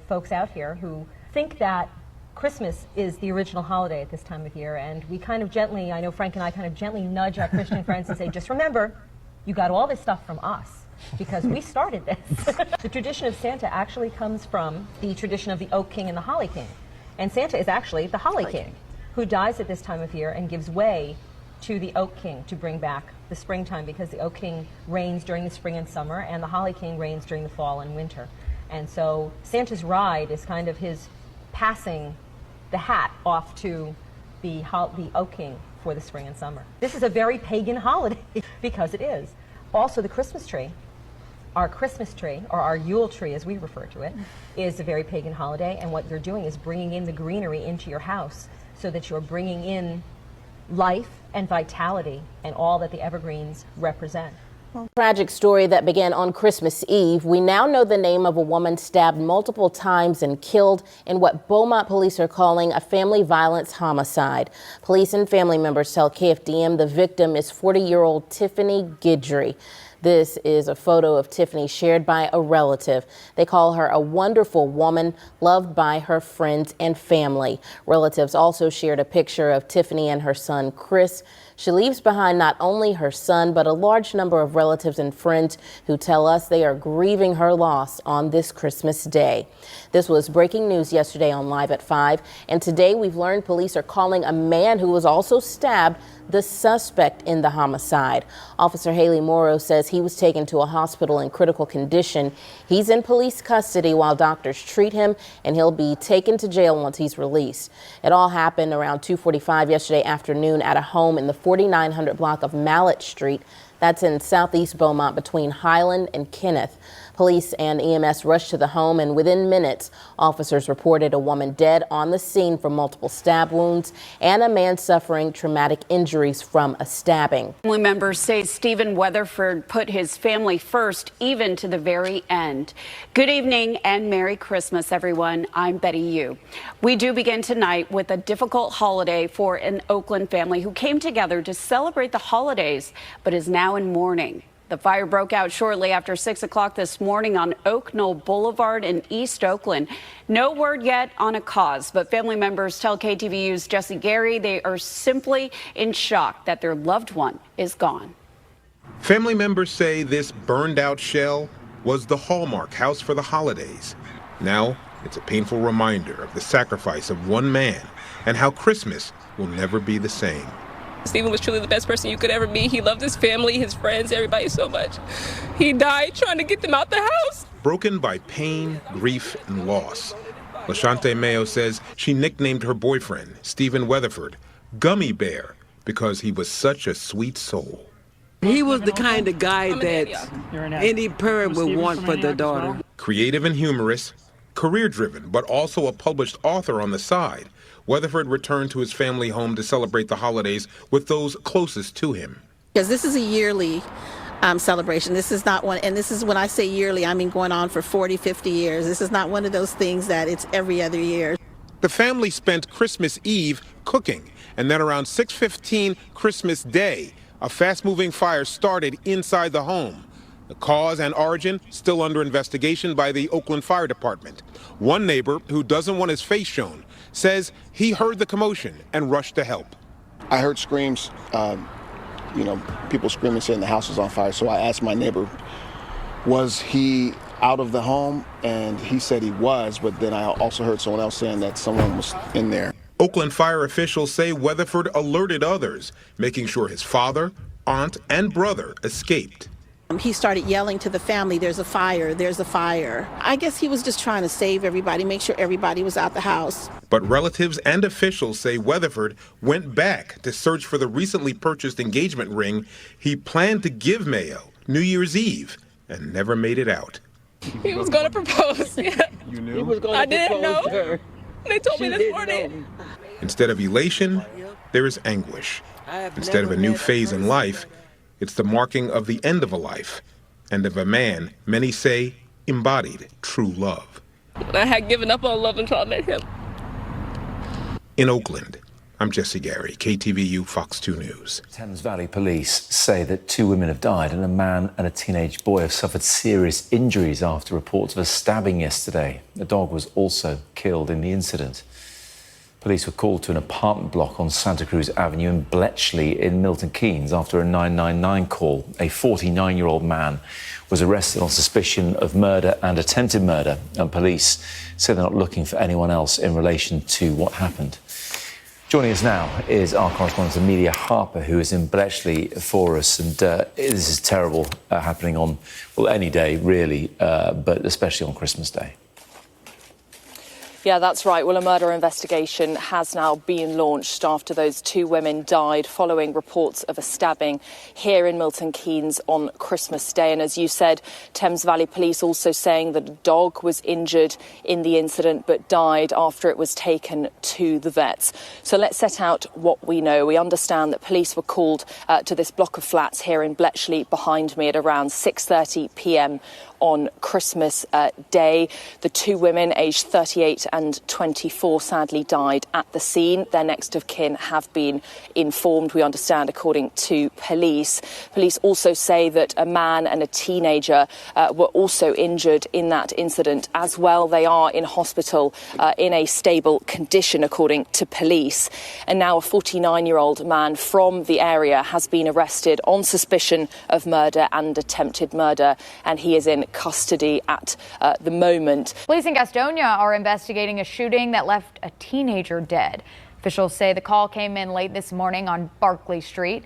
folks out here who think that Christmas is the original holiday at this time of year, and we kind of gently, I know Frank and I kind of gently nudge our Christian friends and say, just remember, you got all this stuff from us, because we started this. The tradition of Santa actually comes from the tradition of the Oak King and the Holly King. And Santa is actually the Holly King, who dies at this time of year and gives way to the Oak King to bring back the springtime, because the Oak King reigns during the spring and summer, and the Holly King reigns during the fall and winter. And so Santa's ride is kind of his passing the hat off to the Oak King for the spring and summer. This is a very pagan holiday, because it is. Also, the Christmas tree, our Christmas tree, or our Yule tree as we refer to it, is a very pagan holiday, and what you're doing is bringing in the greenery into your house so that you're bringing in life and vitality and all that the evergreens represent. Tragic story that began on Christmas Eve. We now know the name of a woman stabbed multiple times and killed in what Beaumont police are calling a family violence homicide. Police and family members tell KFDM the victim is 40-year-old Tiffany Guidry. This is a photo of Tiffany shared by a relative. They call her a wonderful woman, loved by her friends and family. Relatives also shared a picture of Tiffany and her son, Chris. She leaves behind not only her son, but a large number of relatives and friends who tell us they are grieving her loss on this Christmas Day. This was breaking news yesterday on Live at 5, and today we've learned police are calling a man who was also stabbed the suspect in the homicide. Officer Haley Morrow says he was taken to a hospital in critical condition. He's in police custody while doctors treat him, and he'll be taken to jail once he's released. It all happened around 2:45 yesterday afternoon at a home in the 4900 block of Mallet Street. That's in southeast Beaumont between Highland and Kenneth. Police and EMS rushed to the home, and within minutes, officers reported a woman dead on the scene from multiple stab wounds and a man suffering traumatic injuries from a stabbing. Family members say Stephen Weatherford put his family first, even to the very end. Good evening and Merry Christmas, everyone. I'm Betty Yu. We do begin tonight with a difficult holiday for an Oakland family who came together to celebrate the holidays, but is now in mourning. The fire broke out shortly after 6 o'clock this morning on Oak Knoll Boulevard in East Oakland. No word yet on a cause, but family members tell KTVU's Jesse Gary they are simply in shock that their loved one is gone. Family members say this burned out shell was the Hallmark house for the holidays. Now it's a painful reminder of the sacrifice of one man and how Christmas will never be the same. Stephen was truly the best person you could ever be. He loved his family, his friends, everybody so much. He died trying to get them out the house. Broken by pain, grief, and loss, LaShante Mayo says she nicknamed her boyfriend, Stephen Weatherford, Gummy Bear, because he was such a sweet soul. He was the kind of guy that any parent would want for their daughter. Creative and humorous, career-driven, but also a published author on the side, Weatherford returned to his family home to celebrate the holidays with those closest to him. Because this is a yearly celebration. This is not one, and this is when I say yearly, I mean going on for 40, 50 years. This is not one of those things that it's every other year. The family spent Christmas Eve cooking, and then around 6:15 Christmas Day, a fast-moving fire started inside the home. The cause and origin still under investigation by the Oakland Fire Department. One neighbor, who doesn't want his face shown, says he heard the commotion and rushed to help. I heard screams, people screaming saying the house was on fire. So I asked my neighbor, was he out of the home? And he said he was, but then I also heard someone else saying that someone was in there. Oakland fire officials say Weatherford alerted others, making sure his father, aunt, and brother escaped. He started yelling to the family, there's a fire, there's a fire. I guess he was just trying to save everybody, make sure everybody was out the house. But relatives and officials say Weatherford went back to search for the recently purchased engagement ring he planned to give Mayo New Year's Eve and never made it out. He was going to propose. Yeah. You knew? He was going to I didn't know. Her. They told me this morning. Instead of elation, there is anguish. Instead of a new phase in life, it's the marking of the end of a life, and of a man many say embodied true love. I had given up on love until I met him. In Oakland, I'm Jesse Gary, KTVU Fox 2 News. Thames Valley Police say that 2 women have died and a man and a teenage boy have suffered serious injuries after reports of a stabbing yesterday. A dog was also killed in the incident. Police were called to an apartment block on Santa Cruz Avenue in Bletchley in Milton Keynes after a 999 call. A 49-year-old man was arrested on suspicion of murder and attempted murder, and police say they're not looking for anyone else in relation to what happened. Joining us now is our correspondent Amelia Harper, who is in Bletchley for us. And this is terrible happening on, well, any day, really, but especially on Christmas Day. Yeah, that's right. Well, a murder investigation has now been launched after those 2 women died following reports of a stabbing here in Milton Keynes on Christmas Day. And as you said, Thames Valley Police also saying that a dog was injured in the incident but died after it was taken to the vets. So let's set out what we know. We understand that police were called to this block of flats here in Bletchley behind me at around 6:30 p.m. on Christmas Day. The 2 women, aged 38 and 24, sadly died at the scene. Their next of kin have been informed, we understand, according to police. Police also say that a man and a teenager were also injured in that incident as well. They are in hospital in a stable condition, according to police. And now a 49-year-old man from the area has been arrested on suspicion of murder and attempted murder, and he is in custody at the moment. Police in Gastonia are investigating a shooting that left a teenager dead. Officials say the call came in late this morning on Barclay Street.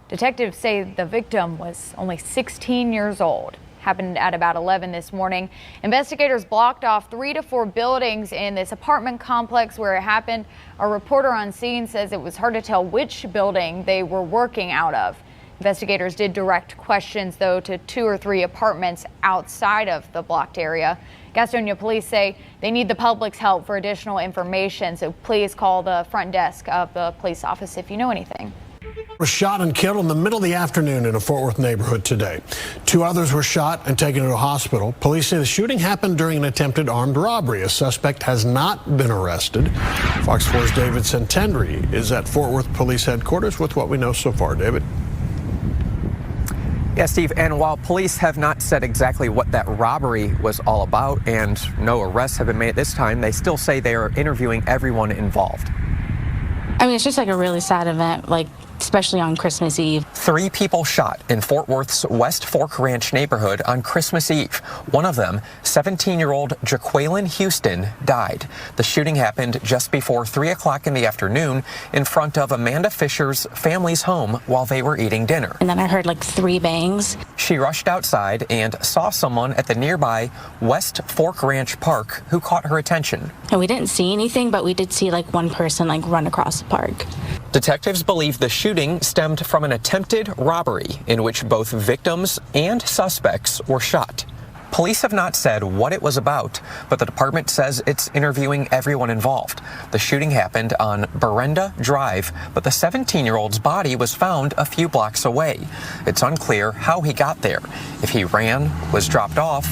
Detectives say the victim was only 16 years old. Happened at about 11 this morning. Investigators blocked off 3 to 4 buildings in this apartment complex where it happened. A reporter on scene says it was hard to tell which building they were working out of. Investigators did direct questions, though, to 2 or 3 apartments outside of the blocked area. Gastonia police say they need the public's help for additional information, so please call the front desk of the police office if you know anything. Was shot and killed in the middle of the afternoon in a Fort Worth neighborhood today. 2 others were shot and taken to a hospital. Police say the shooting happened during an attempted armed robbery. A suspect has not been arrested. Fox 4's David Centendry is at Fort Worth Police Headquarters with what we know so far. David. Yeah, Steve, and while police have not said exactly what that robbery was all about and no arrests have been made at this time, they still say they are interviewing everyone involved. I mean, it's just like a really sad event, like especially on Christmas Eve. 3 people shot in Fort Worth's West Fork Ranch neighborhood on Christmas Eve. One of them, 17-year-old Jaqueline Houston, died. The shooting happened just before 3 o'clock in the afternoon in front of Amanda Fisher's family's home while they were eating dinner. And then I heard like 3 bangs. She rushed outside and saw someone at the nearby West Fork Ranch Park who caught her attention. And we didn't see anything, but we did see like one person like run across the park. Detectives believe the shooting stemmed from an attempted robbery in which both victims and suspects were shot. Police have not said what it was about, but the department says it's interviewing everyone involved. The shooting happened on Berenda Drive, but the 17-year-old's body was found a few blocks away. It's unclear how he got there, if he ran, was dropped off,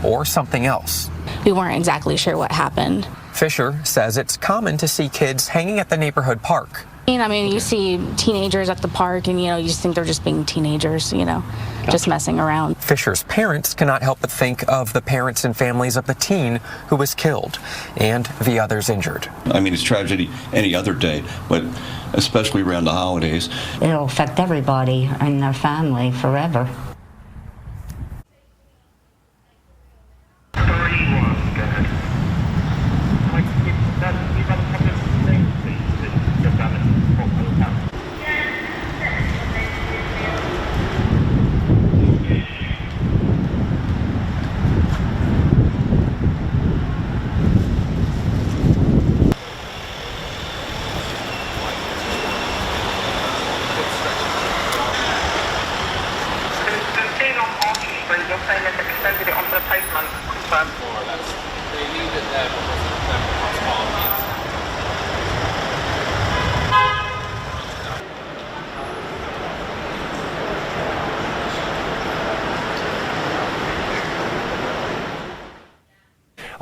or something else. We weren't exactly sure what happened. Fisher says it's common to see kids hanging at the neighborhood park. I mean, you see teenagers at the park and, you just think they're just being teenagers, just messing around. Fisher's parents cannot help but think of the parents and families of the teen who was killed and the others injured. I mean, it's tragedy any other day, but especially around the holidays. It'll affect everybody and their family forever.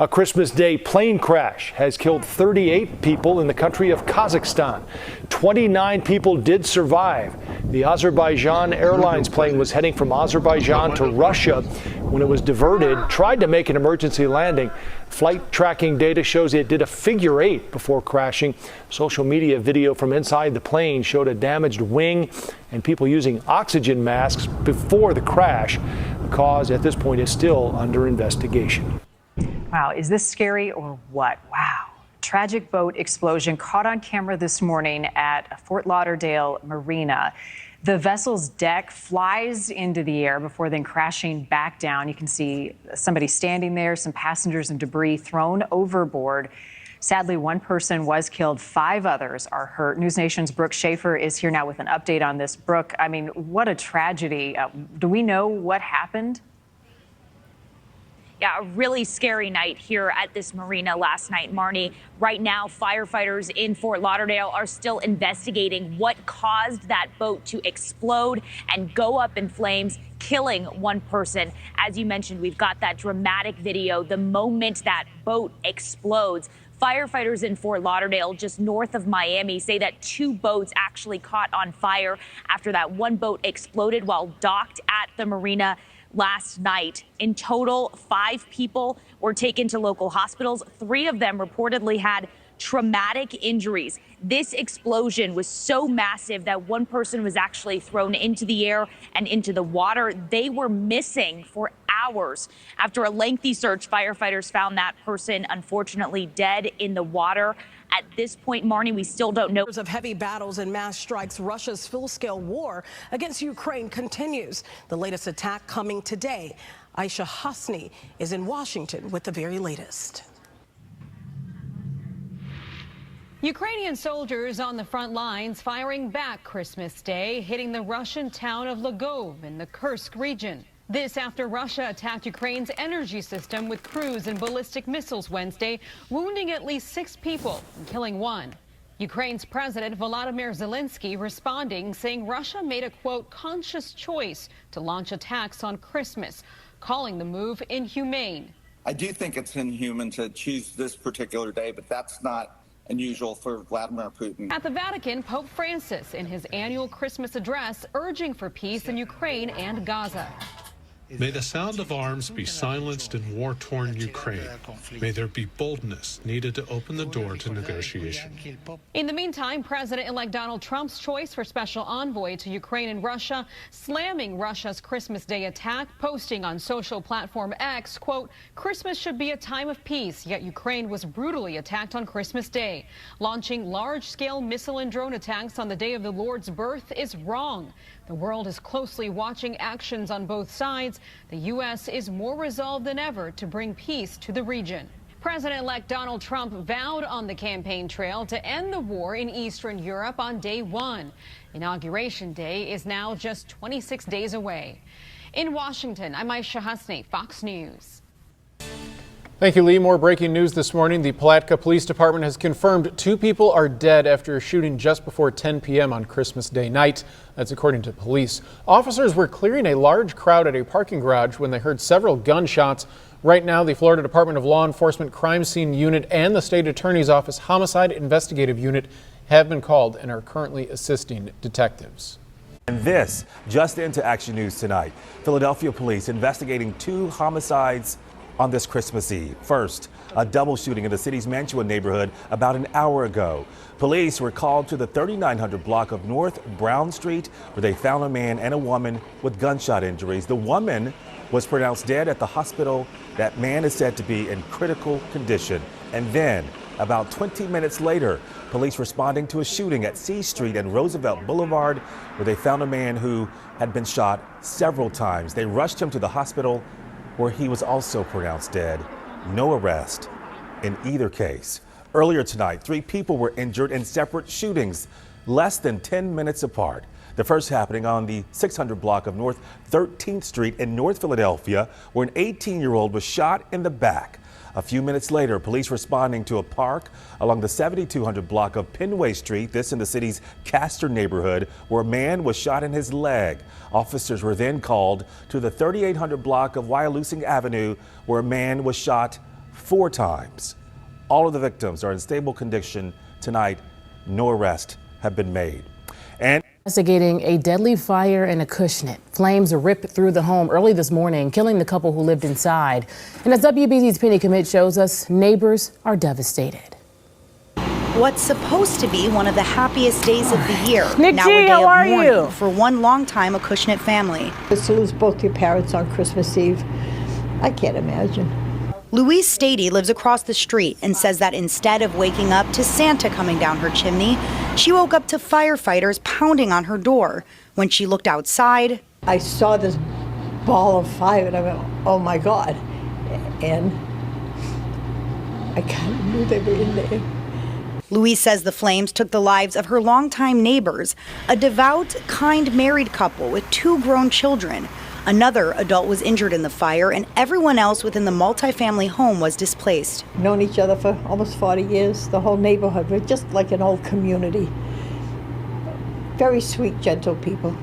A Christmas Day plane crash has killed 38 people in the country of Kazakhstan. 29 people did survive. The Azerbaijan Airlines plane was heading from Azerbaijan to Russia when it was diverted, tried to make an emergency landing. Flight tracking data shows it did a figure 8 before crashing. Social media video from inside the plane showed a damaged wing and people using oxygen masks before the crash. The cause at this point is still under investigation. Wow, is this scary or what? Wow. Tragic boat explosion caught on camera this morning at Fort Lauderdale Marina. The vessel's deck flies into the air before then crashing back down. You can see somebody standing there, some passengers and debris thrown overboard. Sadly, one person was killed, 5 others are hurt. News Nation's Brooke Schaefer is here now with an update on this. Brooke, I mean, what a tragedy. Do we know what happened? Yeah, a really scary night here at this marina last night, Marnie. Right now, firefighters in Fort Lauderdale are still investigating what caused that boat to explode and go up in flames, killing one person. As you mentioned, we've got that dramatic video, the moment that boat explodes. Firefighters in Fort Lauderdale, just north of Miami, say that 2 boats actually caught on fire after that one boat exploded while docked at the marina last night. In total, 5 people were taken to local hospitals. 3 of them reportedly had traumatic injuries. This explosion was so massive that one person was actually thrown into the air and into the water. They were missing for hours. After a lengthy search, firefighters found that person unfortunately dead in the water. At this point, Marnie, we still don't know. Of heavy battles and mass strikes, Russia's full-scale war against Ukraine continues. The latest attack coming today. Aisha Hasni is in Washington with the very latest. Ukrainian soldiers on the front lines firing back Christmas Day, hitting the Russian town of Lvov in the Kursk region. This after Russia attacked Ukraine's energy system with cruise and ballistic missiles Wednesday, wounding at least 6 people and killing 1. Ukraine's President Volodymyr Zelensky responding, saying Russia made a, quote, conscious choice to launch attacks on Christmas, calling the move inhumane. I do think it's inhuman to choose this particular day, but that's not unusual for Vladimir Putin. At the Vatican, Pope Francis, in his annual Christmas address, urging for peace in Ukraine and Gaza. May the sound of arms be silenced in war-torn Ukraine. May there be boldness needed to open the door to negotiation. In the meantime, President-elect Donald Trump's choice for special envoy to Ukraine and Russia, slamming Russia's Christmas Day attack, posting on social platform X, quote, Christmas should be a time of peace, yet Ukraine was brutally attacked on Christmas Day. Launching large-scale missile and drone attacks on the day of the Lord's birth is wrong. The world is closely watching actions on both sides. The U.S. is more resolved than ever to bring peace to the region. President-elect Donald Trump vowed on the campaign trail to end the war in Eastern Europe on day 1. Inauguration Day is now just 26 days away. In Washington, I'm Aisha Hasni, Fox News. Thank you, Lee. More breaking news this morning. The Palatka Police Department has confirmed 2 people are dead after a shooting just before 10 p.m. on Christmas Day night. That's according to police. Officers were clearing a large crowd at a parking garage when they heard several gunshots. Right now, the Florida Department of Law Enforcement Crime Scene Unit and the State Attorney's Office Homicide Investigative Unit have been called and are currently assisting detectives. And this just into Action News tonight. Philadelphia police investigating 2 homicides on this Christmas Eve. First, a double shooting in the city's Mantua neighborhood about an hour ago. Police were called to the 3900 block of North Brown Street, where they found a man and a woman with gunshot injuries. The woman was pronounced dead at the hospital. That man is said to be in critical condition. And then, about 20 minutes later, police responding to a shooting at C Street and Roosevelt Boulevard, where they found a man who had been shot several times. They rushed him to the hospital, where he was also pronounced dead. No arrest in either case. Earlier tonight, 3 people were injured in separate shootings, less than 10 minutes apart. The first happening on the 600 block of North 13th Street in North Philadelphia, where an 18-year-old was shot in the back. A few minutes later, police responding to a park along the 7200 block of Penway Street, this in the city's Castor neighborhood, where a man was shot in his leg. Officers were then called to the 3800 block of Wyalusing Avenue, where a man was shot 4 times. All of the victims are in stable condition tonight. No arrests have been made. And investigating a deadly fire in Acushnet. Flames ripped through the home early this morning, killing the couple who lived inside. And as WBZ's Penny Commit shows us, neighbors are devastated. What's supposed to be one of the happiest days of the year. Nick now G, a day how of are mourning you? for one longtime Acushnet family. To lose both your parents on Christmas Eve, I can't imagine. Louise Stady lives across the street and says that instead of waking up to Santa coming down her chimney, she woke up to firefighters pounding on her door. When she looked outside, I saw this ball of fire and I went, oh my God. And I kind of knew they were in there. Louise says the flames took the lives of her longtime neighbors, a devout, kind married couple with 2 grown children. Another adult was injured in the fire, and everyone else within the multifamily home was displaced. Known each other for almost 40 years, the whole neighborhood. We're just like an old community. Very sweet, gentle people.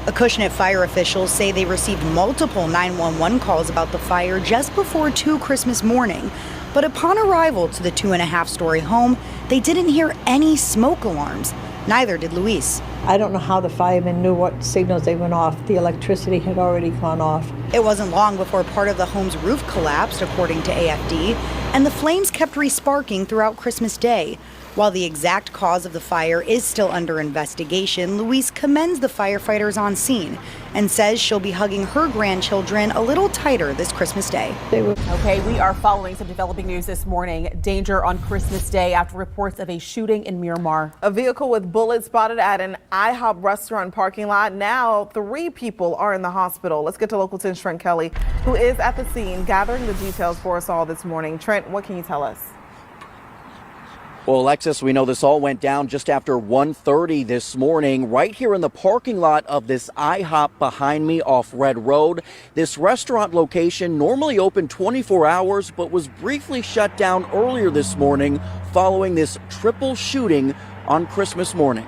Acushnet fire officials say they received multiple 911 calls about the fire just before 2 Christmas morning. But upon arrival to the 2.5-story home, they didn't hear any smoke alarms. Neither did Luis. I don't know how the firemen knew what signals they went off. The electricity had already gone off. It wasn't long before part of the home's roof collapsed, according to AFD, and the flames kept re-sparking throughout Christmas Day. While the exact cause of the fire is still under investigation, Louise commends the firefighters on scene and says she'll be hugging her grandchildren a little tighter this Christmas Day. Okay, we are following some developing news this morning. Danger on Christmas Day after reports of a shooting in Miramar. A vehicle with bullets spotted at an IHOP restaurant parking lot. Now 3 people are in the hospital. Let's get to Local 10's Trent Kelly, who is at the scene gathering the details for us all this morning. Trent, what can you tell us? Well, Alexis, we know this all went down just after 1:30 this morning, right here in the parking lot of this IHOP behind me off Red Road. This restaurant location normally open 24 hours, but was briefly shut down earlier this morning following this triple shooting on Christmas morning.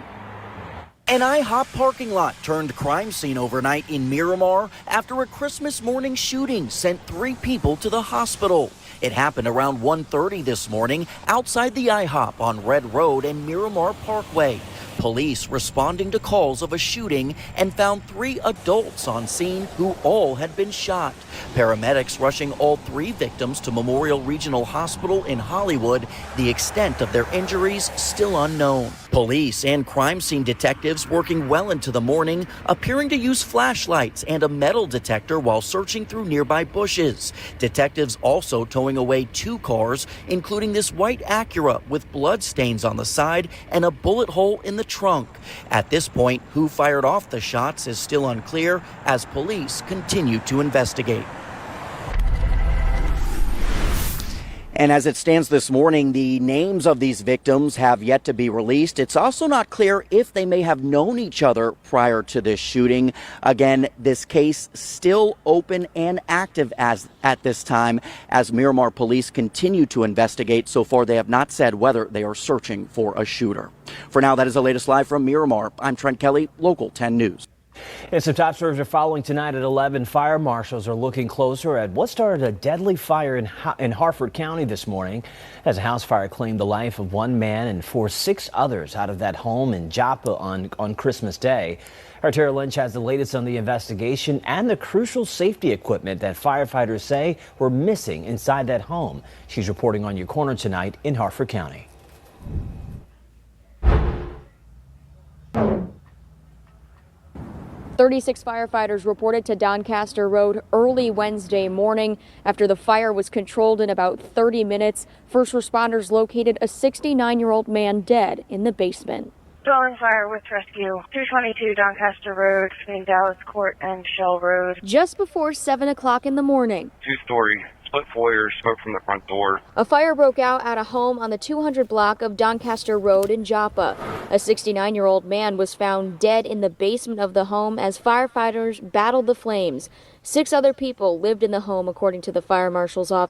An IHOP parking lot turned crime scene overnight in Miramar after a Christmas morning shooting sent 3 people to the hospital. It happened around 1:30 this morning outside the IHOP on Red Road and Miramar Parkway. Police responding to calls of a shooting and found 3 adults on scene who all had been shot. Paramedics rushing all 3 victims to Memorial Regional Hospital in Hollywood. The extent of their injuries still unknown. Police and crime scene detectives working well into the morning, appearing to use flashlights and a metal detector while searching through nearby bushes. Detectives also towing away 2 cars, including this white Acura with blood stains on the side and a bullet hole in the trunk. At this point, who fired off the shots is still unclear as police continue to investigate. And as it stands this morning, the names of these victims have yet to be released. It's also not clear if they may have known each other prior to this shooting. Again, this case still open and active at this time as Miramar police continue to investigate. So far, they have not said whether they are searching for a shooter. For now, that is the latest live from Miramar. I'm Trent Kelly, Local 10 News. And some top stories are following tonight at 11. Fire marshals are looking closer at what started a deadly fire in Harford County this morning as a house fire claimed the life of 1 man and forced 6 others out of that home in Joppa on Christmas Day. Our Tara Lynch has the latest on the investigation and the crucial safety equipment that firefighters say were missing inside that home. She's reporting on Your Corner tonight in Harford County. 36 firefighters reported to Doncaster Road early Wednesday morning. After the fire was controlled in about 30 minutes, first responders located a 69-year-old man dead in the basement. Dwelling fire with rescue, 222 Doncaster Road between Dallas Court and Shell Road. Just before 7 o'clock in the morning. 2-story split foyer, smoke from the front door. A fire broke out at a home on the 200 block of Doncaster Road in Joppa. A 69-year-old man was found dead in the basement of the home as firefighters battled the flames. 6 other people lived in the home, according to the fire marshal's office.